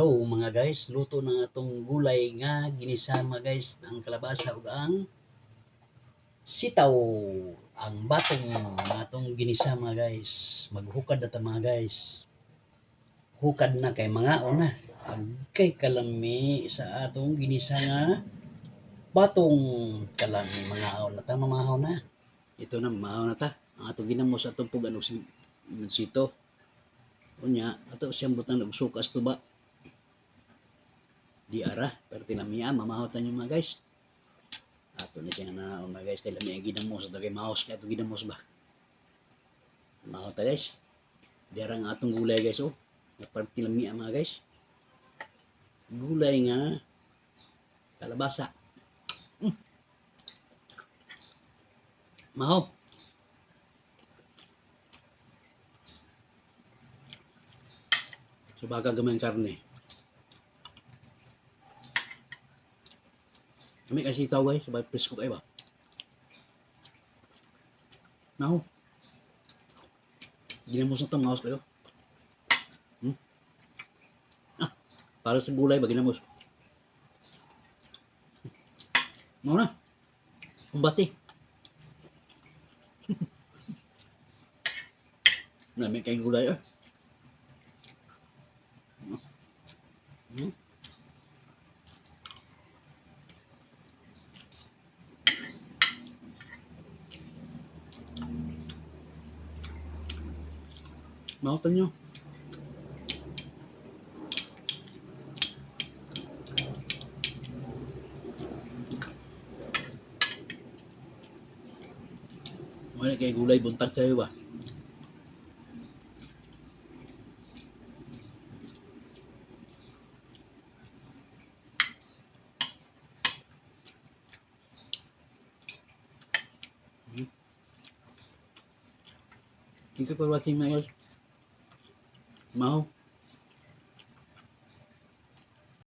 Hello mga guys, luto na atong gulay nga ginisa mga guys, ang kalabasa ug ang sitaw. Ang batong nga atong ginisa mga guys. Maghukad na ta mga guys. Hukad na kay mga una. Agkay kalami sa atong ginisa nga batong kalami mga na ta mamahaw na. Ito na mamahaw na ta. Ang atong ginamos atong pugan og sito. Unya, ato siyang butang og sukas tuba. Di ara, pero tinamiya, mamahot nyo mga guys. Ato na siya na mga guys, kay lami ang ginamos, ito kay maos, kaya ito ginamos ba. Mamahot ta guys. Di ara nga atong gulay guys, oh. Parang tinamiya mga guys. Gulay nga kalabasa. Mahaw. So baka gamay ang karne. Kami kasi itaw guys, sabay presko kayo ba? Mahaw. Ginamos na ito, mahaws kayo. Para sa gulay ba ginamos? Mau na. Kumbati. May kay gulay ah. Mahutan nyo. Wala kay gulay buntag kayo ba? Thank you for watching my guys. Mau